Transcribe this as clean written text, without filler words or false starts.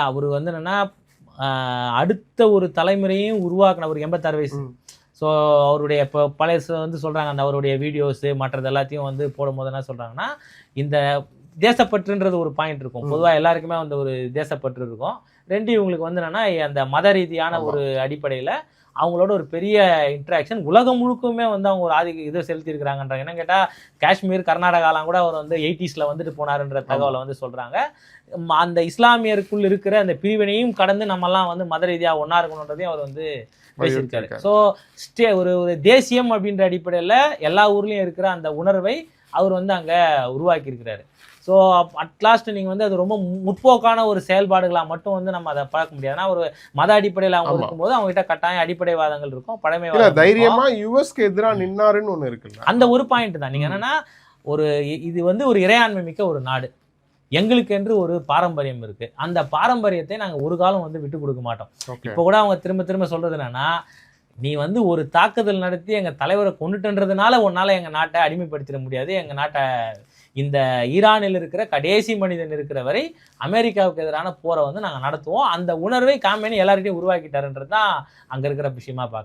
அவர் வந்து என்னன்னா அடுத்த ஒரு தலைமுறையும் உருவாக்கினவர் 86 வயசு. ஸோ அவருடைய இப்போ பழைய வந்து சொல்கிறாங்க, அந்த அவருடைய வீடியோஸு மற்றது எல்லாத்தையும் வந்து போடும்போது என்ன சொல்கிறாங்கன்னா, இந்த தேசப்பற்றுன்றது ஒரு பாயிண்ட் இருக்கும். பொதுவாக எல்லாருக்குமே வந்து ஒரு தேசப்பற்று இருக்கும். இவங்களுக்கு வந்து என்னன்னா அந்த மத ரீதியான ஒரு அடிப்படையில் அவங்களோட ஒரு பெரிய இன்ட்ராக்ஷன் உலகம் முழுக்குமே வந்து அவங்க ஒரு இதை செலுத்தியிருக்கிறாங்கன்றாங்க. என்ன கேட்டால் காஷ்மீர் கர்நாடகாலாம் கூட அவர் வந்து 80s வந்துட்டு போனாருன்ற தகவலை வந்து சொல்கிறாங்க. அந்த இஸ்லாமியருக்குள் இருக்கிற அந்த பிரிவினையும் கடந்து நம்மெல்லாம் வந்து மத ரீதியாக ஒன்றா இருக்கணுன்றதையும் அவர் வந்து பேசியிருக்காரு. ஸோ ஒரு தேசியம் அப்படின்ற அடிப்படையில் எல்லா ஊர்லேயும் இருக்கிற அந்த உணர்வை அவர் வந்து அங்கே உருவாக்கி இருக்கிறாரு. ஸோ அட்லாஸ்ட் நீங்கள் வந்து அது ரொம்ப முற்போக்கான ஒரு செயல்பாடுகளாக மட்டும் வந்து நம்ம அதை பார்க்க முடியாது. ஏன்னா ஒரு மத அடிப்படையில் அவங்க இருக்கும்போது அவங்க கிட்ட கட்டாயம் அடிப்படைவாதங்கள் இருக்கும், பழமைவாதம். தைரியமா யுஎஸ்க்கு எதிராக நின்னாருன்னு ஒன்று இருக்குல்ல, அந்த ஒரு பாயிண்ட் தான். நீங்கள் என்னன்னா இது வந்து ஒரு இறையாண்மை மிக்க ஒரு நாடு, எங்களுக்கு என்று ஒரு பாரம்பரியம் இருக்கு. அந்த பாரம்பரியத்தை நாங்கள் ஒரு காலம் வந்து விட்டு கொடுக்க மாட்டோம். இப்போ கூட அவங்க திரும்ப திரும்ப சொல்றது என்னன்னா, நீ வந்து ஒரு தாக்குதல் நடத்தி எங்க தலைவரை கொண்டுட்டன்றதுனால உன்னால எங்க நாட்டை அடிமைப்படுத்திட முடியாது. எங்க நாட்டை இந்த ஈரானில் இருக்கிற கடைசி மனிதன் இருக்கிற வரை அமெரிக்காவுக்கு எதிரான போரை வந்து நாங்கள் நடத்துவோம். அந்த உணர்வை காமேனி எல்லார்கிட்டையும் உருவாக்கிட்டாருன்றது தான் அங்க இருக்கிற விஷயமா பார்க்குறேன்.